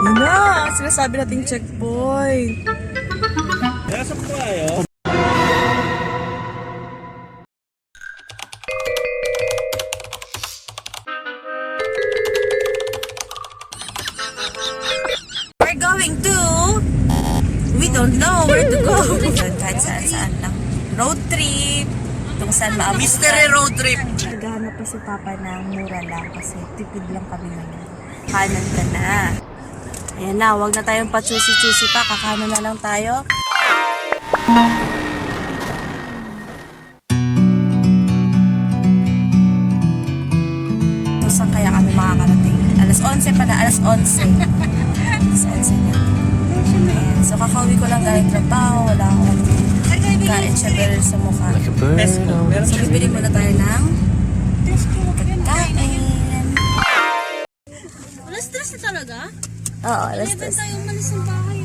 Yun na, sinasabi nating checkpoint. Nasa po kayo? We're going to... We don't know where to go. Kahit saan lang. Road trip. Kung saan maabutan. Mystery road trip. Naghahanap pa si Papa ng mura lang kasi tipid lang kami ngayon. Kanan ka na. Ayan na, wag na tayong pa-choosy-choosy pa. Kakanan na lang tayo. So, saan kaya kami makakarating? Alas 11 pa na, alas 11. Alas 11 na. Ayan. So, kakauwi ko lang galing trabaho. Wala akong kain syempre sa mukha. So, bibili muna tayo ng kakain. Alas 3 na talaga? Oo, alas 11 10. tayo umalis ng bahay.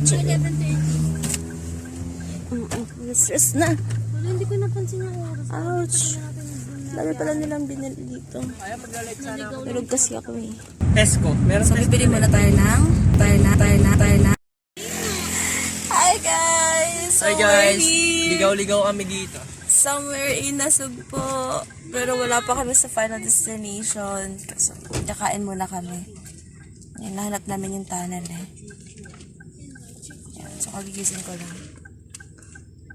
11:30. Stress na. Wala, hindi ko napansin yung oras. Ouch. Dami pala nilang binili dito. Tulog kasi ako eh. Tesco. Meron So, bibili muna tayo ng Hi guys! So, Hi guys! we're here. Ligaw-ligaw kami dito. Somewhere in Nasugpo. Pero wala pa kami sa final destination. So, kakain muna kami. Yan, nahanap namin yung tunnel eh. Yan, so kagigising ko lang.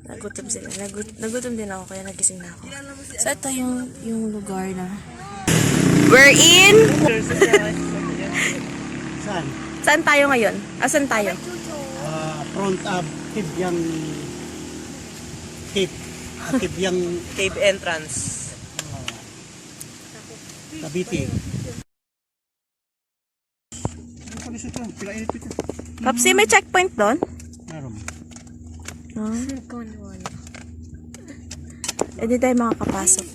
Nagutom sila. Nagutom din ako kaya nagising na ako. So ito yung lugar na we're in! Saan? Saan tayo ngayon? Asan tayo? Front of Kibyang Cape. Kibyang Cave entrance. Cavite. Papsi, may checkpoint doon? Meron. Eh di tayo makakapasok.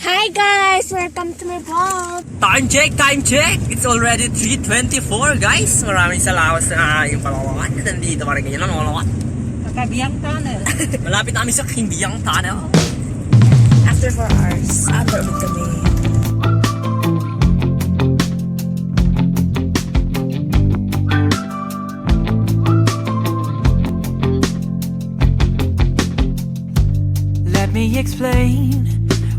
Hi guys! Welcome to my vlog! Time check! Time check! It's already 3:24 guys! Maraming salamat sa yung palawakan. Nandito pa rin kayo ng Olawat. Kabiyang tunnel. Malapit na kami sa Kimbiyang Tunnel. After 4 hours, after ulit kami. Let me explain.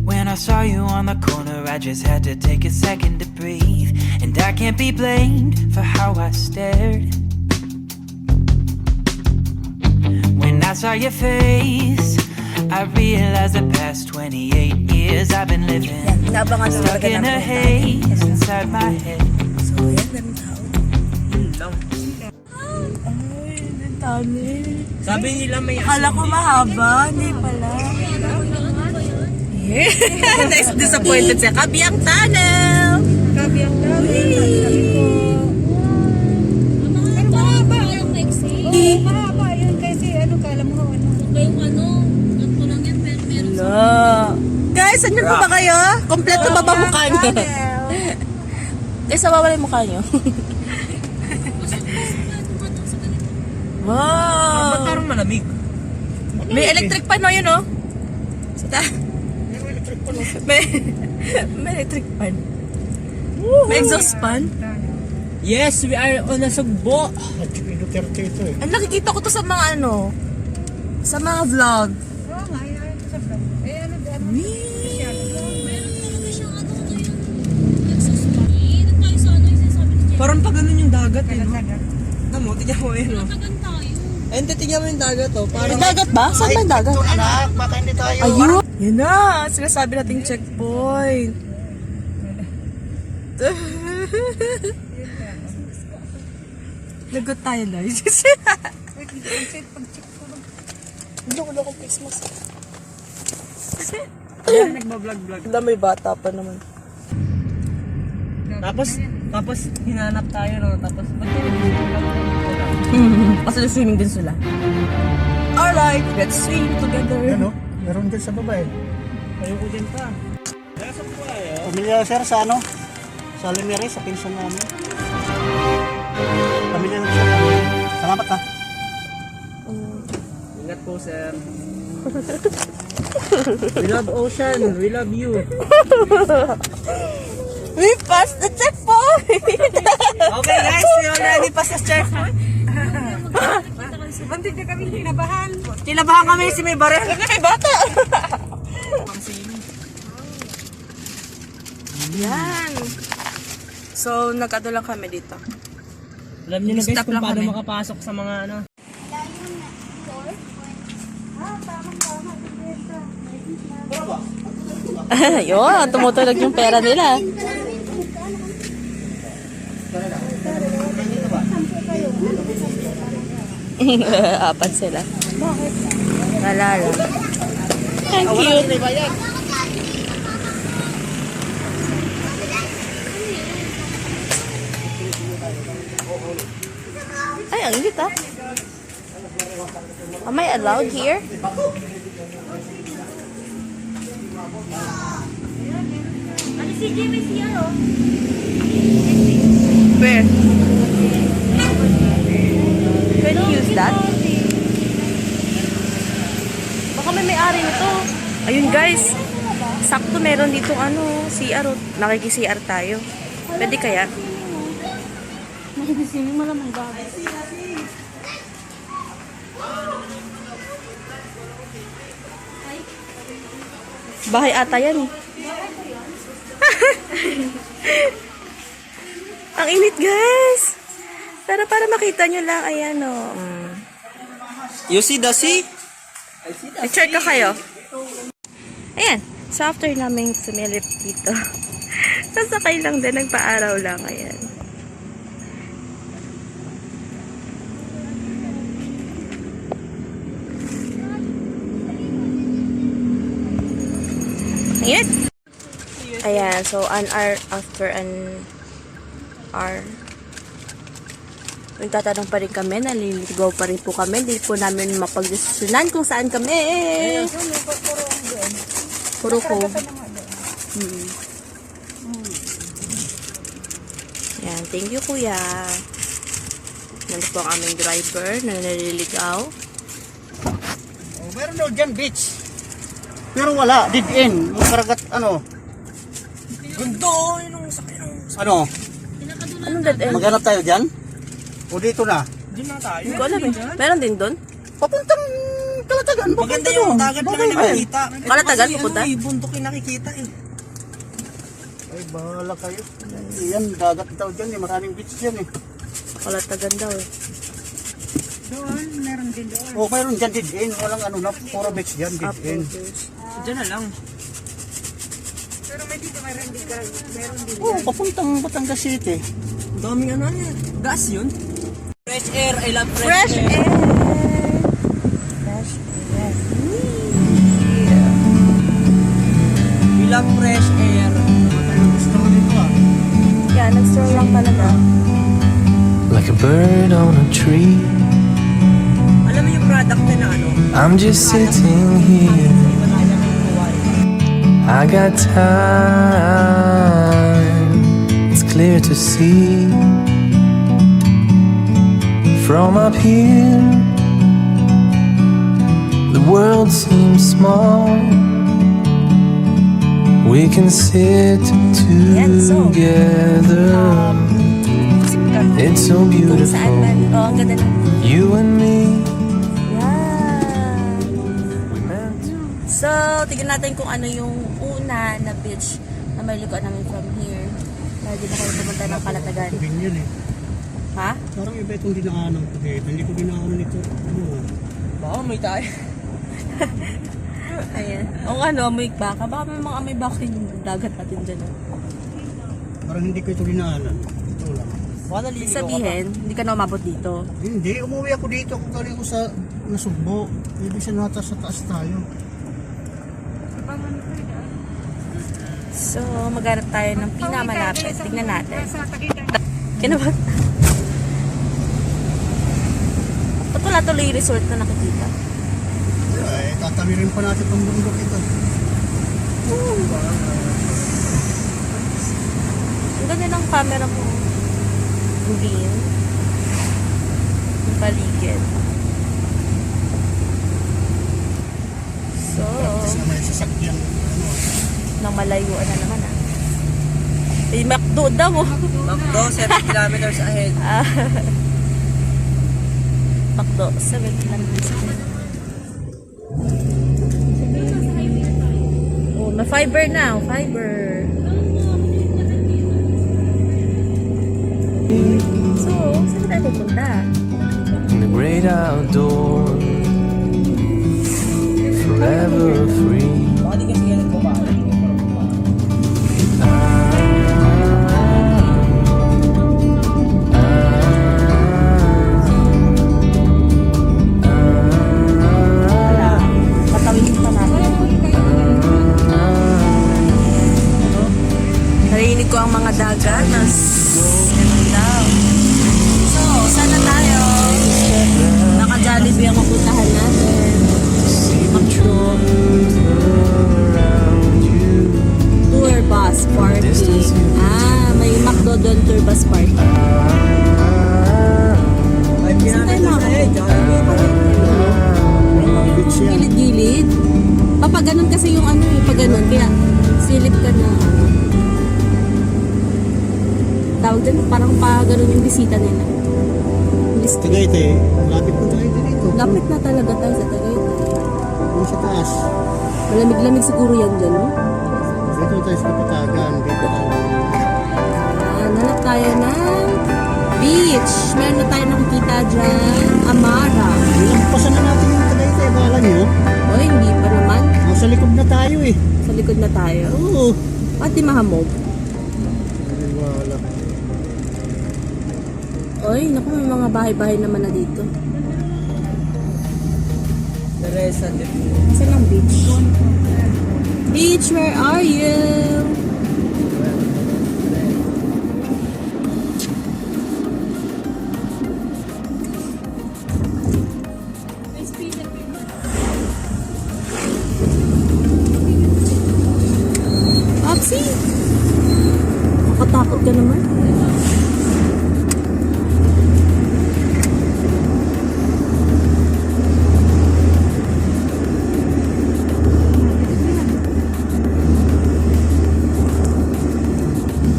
When I saw you on the corner, I just had to take a second to breathe. And I can't be blamed for how I stared. When I saw your face, I realized the past 28 years I've been living Naabangan na stuck talaga in a namin. haze inside my head. So, yan, daming tao. Yun lang. Ay, daming tunnel. Sabi nila may Akala ko mahaba, hindi pala. Next disappointed siya. Kabiyang tunnel! Kabiyang tunnel. Pero mahaba yung exit. Mahaba yun kasi ano kala mo ano. Kayong ganito lang yan, pero meron sa... Guys, saan niyo po ba kayo? Kompleto ba ba mukha niyo? Guys, nawawala yung mukha niyo. Wow! Ba't parang malamig? May electric pan no yun, oh. Sita. May electric pan. May exhaust pan. Yes, we are on a Sugbo. At Duterte ito eh. Ang nakikita ko to sa mga ano, sa mga vlog. Oo nga, yan sa vlog. Eh ano Meron talaga siyang ano ngayon. Exhaust pa. Iinit tayo sa ano yung sinasabi ni Jen. Parang pag ganun yung dagat eh, no? Tama mo, tignan mo yun, no? Natagan tayo. Ayun, tignan mo yung dagat, oh. Parang... May dagat ba? Saan ba yung dagat? Anak, baka hindi tayo. Ayun! Yun na! Sinasabi nating checkpoint. Lagot tayo, guys. Loko ko Christmas. Ayan, nagbablog-vlog. Wala, may bata pa naman. Tapos hinanap tayo, no? Tapos, ba't yun? Kasi swimming din sila. Alright, let's swim together. Ano? Meron din sa baba eh. Ayoko din pa. Nasa po kayo? Pamilya sir sa ano? Sa Limere, sa pinsan namin. Pamilya na siya. Salamat ha. Ingat po, sir. We love ocean. We love you. We passed the checkpoint! Bantig na kami kinabahan. Kinabahan kami si may barel. May bata. Yan. So, nag-ano lang kami dito. Alam niyo na guys Stop kung lang paano kami. makapasok sa mga ano. Yun, tumutulog yung pera nila. Apat sila. Bakit? Wala lang. Thank you. Ay, ang init ah. Am I allowed here? Ano si Jimmy siya, oh? Where? Can you use that? Baka may-ari nito. Ayun guys. Sakto meron dito ano, CR. Nakiki-CR tayo. Pwede kaya? Nakigising mo malamang gabi. Bahay ata yan eh. Ang init guys. Pero para makita nyo lang, ayan o. You see the sea? Picture ka kayo. Ayan. So after namin sumilip dito, sasakay lang din, nagpa-araw lang. Ayan. Ayan. Ayan. So an hour after an hour, nagtatanong pa rin kami, naliligaw pa rin po kami, hindi po namin mapagdesisyonan kung saan kami. Puro ko. Yan, thank you kuya. Nandito po ang aming driver na naliligaw. Oh, meron daw dyan beach. Pero wala, dead end. Yung karagat, ano, Gundo, yun ang sakit ng... ano, Anong dead end? maghanap tayo dyan? O dito na? Diyan na tayo. Hindi ko alam eh. Meron din doon? Papuntang Kalatagan. Maganda yung dagat na nakikita. Kalatagan, pupunta? May bundok yung nakikita eh. Ay, bahala kayo. Yan, dagat daw dyan eh. Maraming beach dyan eh. Kalatagan daw eh. Doon, meron din doon. O, mayroon dyan dead end. Walang ano na, puro beach dyan, dead end. Diyan na lang. Pero may dito, meron din ka. Meron din. Oo, papuntang Batangas City. Ang daming ano yan. Gas yun. Fresh air. I love Fresh air! Fresh air. We love fresh air. Gusto ko dito ah. Yeah, nag-stroll lang talaga. Like a bird on a tree, Alam mo yung product na ano? I'm just sitting here. I got time, it's clear to see. From up here, the world seems small. We can sit together. It's so Kung saan man. beautiful, Oh, ang ganda ng you and me. yeah. We meant to. So, tignan natin kung ano yung una na beach na may likuan namin from here. Dahil di na kayo pumunta ng Kalatagan. Tubig yun eh. Ha? Parang iba itong dinaanan ko dito. Hindi ko dinaanan ito. Ano? Baka may tayo. Ayan. O ano, amoy baka. Baka may mga amoy baka yung dagat natin dyan. Oh. Parang hindi ko ito dinaanan. Ito lang. Baka Ibig naliligaw ka pa. sabihin, hindi ka na umabot dito. Hindi, umuwi ako dito. Kung galing ko sa Nasugbo. Ibig siya nata sa taas tayo. So, maghanap tayo ng pinamalapit. Tingnan natin. Sa Tagitan. Kinabat. Ba't wala tuloy yung resort na nakikita? Ay, tatawirin pa natin itong bundok ito. Ang ganda ng camera mo. Green. Yung paligid. So, Tapos na may sasakyan. Ano, nang malayuan na naman ah. Eh, McDo daw oh. Magdo, 7 kilometers ahead. Makdo. 70 lang din sa akin. Oh, may fiber na. Fiber. So, saan tayo pupunta? In the great outdoors, forever free. Baka di kasi ganun ko ba? Wala. Patawin pa natin. Narinig ko ang mga dagat. Ganun daw. So, saan na tayo? Naka-Jollibee ang mapuntahan natin. Makdo. Tour bus parking. May Makdo doon tour bus parking. Ay, pinanay na eh. Beach yan. Gilid-gilid. Pag ganun kasi yung ano eh, pag ganun. Kaya silip ka na. Tawag din, parang pa ganun yung bisita nila. Tagaytay. Lapit po tayo dito. Lapit na talaga tayo sa Tagaytay. Yung sa taas. Malamig-lamig siguro yan dyan, no? Dito tayo sa Kapatagan. Dito tayo. Hanap tayo ng beach. Meron na tayo nakikita dyan. Amara. Lampasan na natin yung Tagaytay. Bala nyo. O, hindi pa naman. Sa likod na tayo eh. Sa likod na tayo. Oo. Pati mahamog. Wala. Oy, naku, may mga bahay-bahay naman na dito. Teresa de Saan ang beach? Beach, where are you? Opsi! Nakatakot ka naman.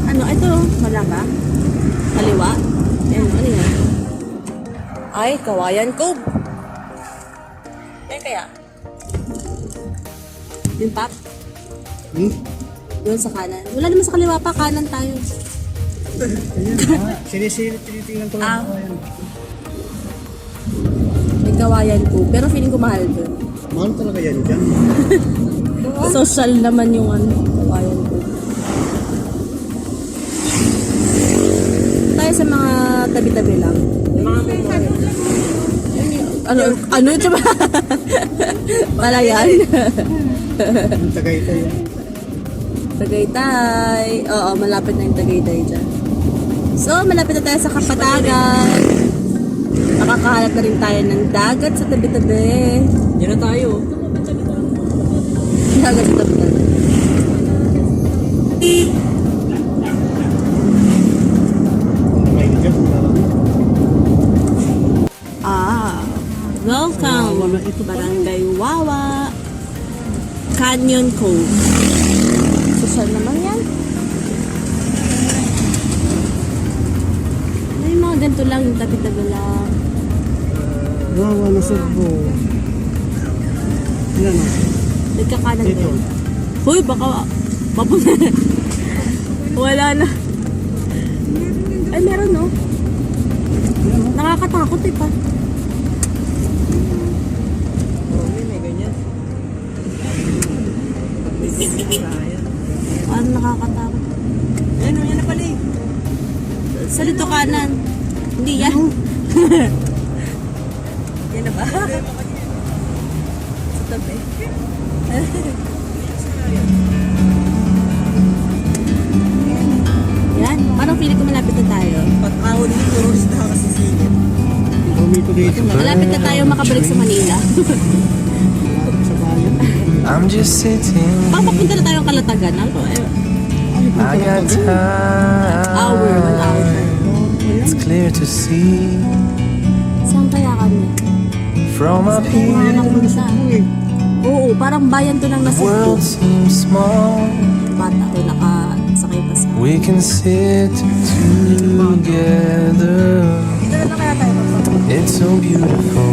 Ano, ito, wala ba? Kaliwa? Ayan, ano yan? Ay, Kawayan Cove. Ayan kaya? Yung pap? Doon sa kanan. Wala naman sa kaliwa pa, kanan tayo. Sinisilip, tinitingnan ko Ah. lang. Ayan. May Kawayan Cove, pero feeling ko mahal doon. Mahal talaga yan dyan. Social naman yung ano, Kawayan Cove. Tayo sa mga tabi-tabi lang. Ano ito ba? Palayan. Yung Tagaytay yan. Tagaytay. Oo, malapit na yung Tagaytay dyan. So, malapit na tayo sa Kapatagan. Nakakahanap na rin tayo ng dagat sa tabi-tabi. Yan na tayo. Dagat sa tabi-tabi. May dyan. Welcome to Barangay Wawa Canyon Cove. Social naman yan. May mga ganito lang, yung tabi-tabi lang. Wawa na Sugbo. Yan o. Nagkakanan Dito. din. Hoy, baka mapunta. Wala na. Ay, meron no? Nakakatakot eh pa. May ganyan. Parang nakakatakot. Yan na pala eh. Sa dito kanan. Hindi yan. Yan na ba? Sa tabi. Yan. Parang feeling ko malapit na tayo. Patahon din puro isda kasi silip. Humito dito. Malapit na tayo makabalik sa Manila. Sa bayan. I'm just sitting, Papapunta na tayo ng Kalatagan. Ano? I got Hour, 1 hour. time. It's clear to see Saan kaya kami? from up here. Oo, parang bayan to ng The nasa world seems small. bata to nakasakay pa sa. We can sit together. Dito na kaya tayo magpapalala. It's so beautiful.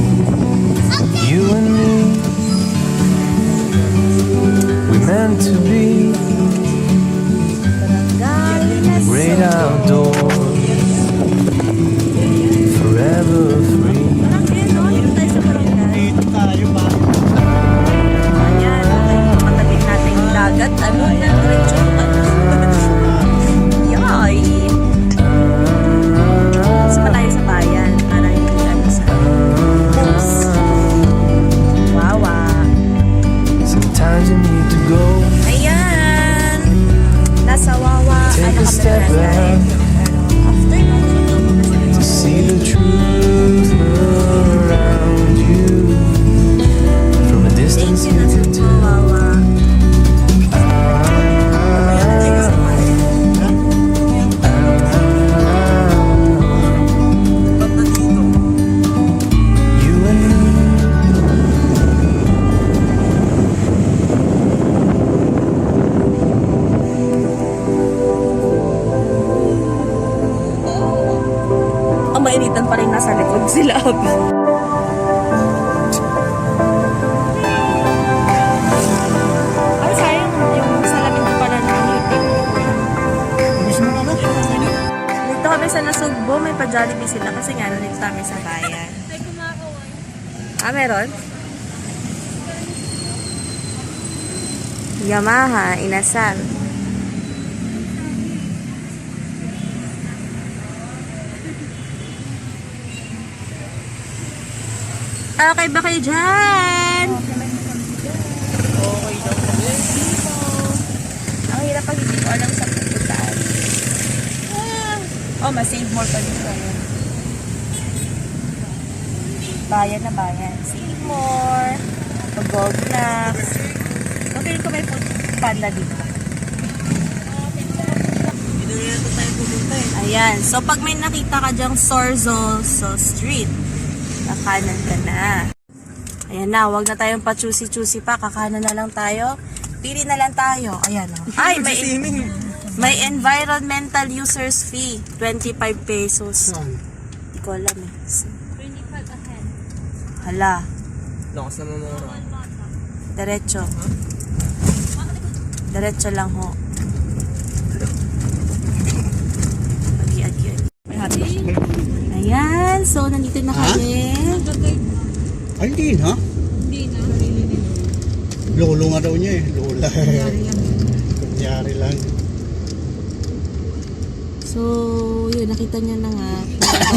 You and me, we meant to be great outdoors, forever free. Dito tayo ba? Ayan, matating natin yung dagat. Ano na, diretso. Yoy! Gusto pa tayo sa bayan para hindi ano sa books. Wawa. Sometimes you need to go, Ayan! Nasa Wawa. take Ano a kami step na tayo? back to see the truth around you. From a Thank distance you, you nasa can tell. Wawa. Tayo sa bayan. Ba't nandito? You and me, Ang mainitan pa rin nasa likod sila. Ay, sayang yung salamin ko pala na ngipin. Gusto mo ba? Dito kami sa Nasugbo, may pa-Jollibee sila kasi nga nandito kami sa bayan. Ay, kumakaway. Ah, meron? Yamaha, inasal. Okay ba kayo dyan? Okay daw kami. Ang hirap pag hindi ko alam sa pupuntaan. Oh, mas-save more pa dito. Ayan. Bayan na bayan. Save more. Mag-gold blocks. Okay ko may food panda dito. Dito na ito tayo pumunta eh. Ayan. So, pag may nakita ka dyang Sorzo Street, kakanan ka na. Ayan na. Huwag na tayong pa-choosy-choosy pa. Kakanan na lang tayo. Pili na lang tayo. Ayan o. Ay, may environmental users fee. 25 pesos. Saan? Hindi ko alam eh. 25 ahead. Hala. Lakas na mamura. Diretso. Diretso lang ho. Agi. Ayan. So, nandito na kami. Ay, hindi na. Hindi na. Lolo nga daw niya eh. Lola. Kunyari lang. So, yun. Nakita niya na nga.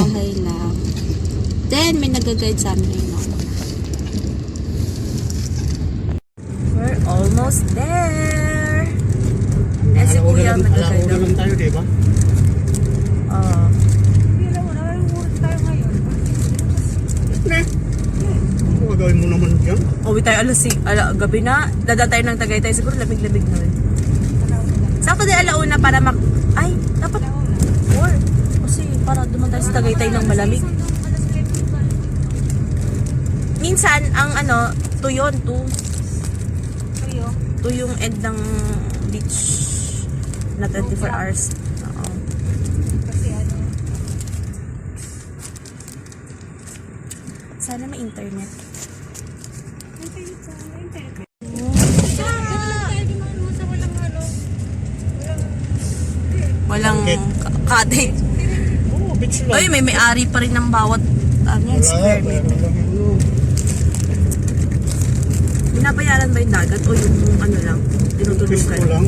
Bahay lang. Then, may nag-guide sa amin. No? We're almost there. Eh, si Kuya Alauna nag-guide. lang tayo, di ba? Oo. Hindi na wala. Nalulungkot tayo ngayon. Ano gagawin mo naman dyan? Uwi tayo gabi na. Dada tayo ng Tagaytay. Siguro lamig-lamig na rin. Sakto din alauna para ay, dapat 4. Kasi para duman tayo sa Tagaytay ng malamig. Minsan, ang 2 yun, 2. Kayo? 2 yung end ng beach na 24 hours. Oo. Kasi ano? Sana may internet. Internet sa internet. Tayo gumano sa walang ano. Walang cottage. Oo, beach lang. Ay, may may-ari pa rin ng bawat square meter. Binabayaran ba yung dagat o yung lang, Beach ko tinutulugan? lang.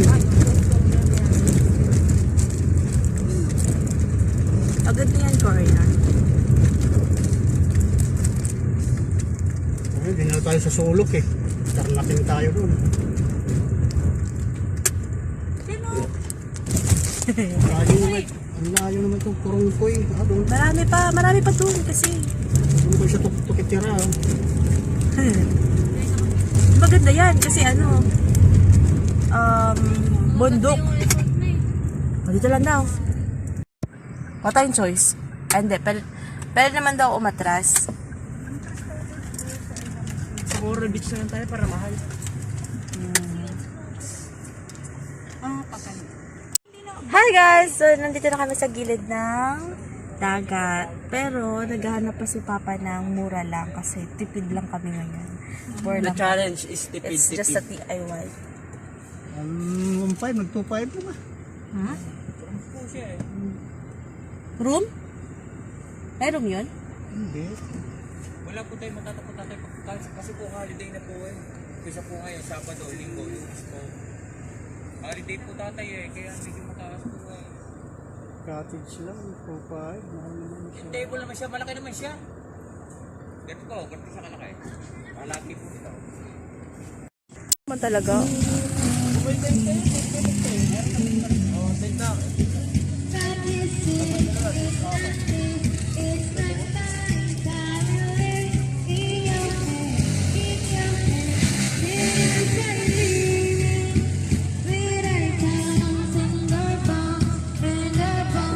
Agad na yan, Corina. Ay, di na tayo sa sulok eh. Tarnatin tayo doon. Ang layo naman itong kurungkoy. Doon. Marami pa doon kasi. Doon ko siya tukitira. Maganda yan kasi bundok. O, dito lang daw. Wala tayong choice. Hindi, pwede naman daw umatras. Siguro beach na lang tayo para mahal. Hi guys! So, nandito na kami sa gilid ng dagat. Pero naghahanap pa si Papa ng mura lang kasi tipid lang kami ngayon. More The lang. challenge is It's just a DIY. 1.5, nag-2.5 na ba? Ha? Room? May room yun? Hindi. Wala po tayo matatapos natin kasi po holiday na po eh. Isa po ngayon, Sabado, Linggo, Lunes po. Holiday po tatay eh, kaya medyo mataas po eh. Cottage lang, 2.5. Mahal naman siya. Yung table naman siya, malaki naman siya. Ganito po, ganito siya kalaki. Malaki po ito. Man talaga.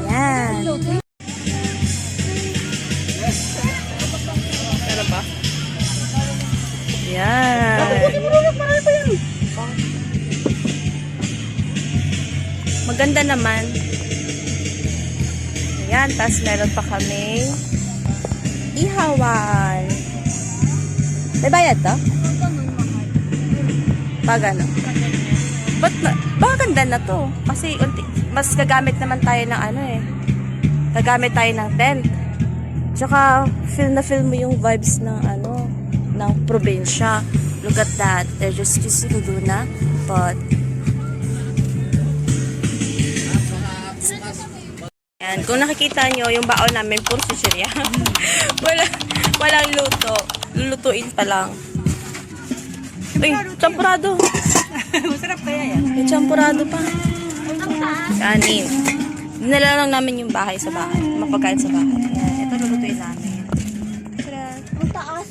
Yan. Meron ba? Yan. Maganda naman. Ayan, tapos meron pa kaming ihawan. May bayad to? Pag ano? Ba't na, baka ganda na to? Kasi mas gagamit naman tayo ng ano eh. Gagamit tayo ng tent. Tsaka feel na feel mo yung vibes ng ano, ng probinsya. Look at that. There's just Laguna, but yan, kung nakikita nyo, yung baon namin, puro chichirya. Walang luto. Lulutuin pa lang. Uy, champurado. Masarap kaya yan. May champurado pa. Kanin. Dinala lang namin yung bahay sa bahay. Mapagkain sa bahay. Ayan, ito lulutuin namin. Tara. Ang taas.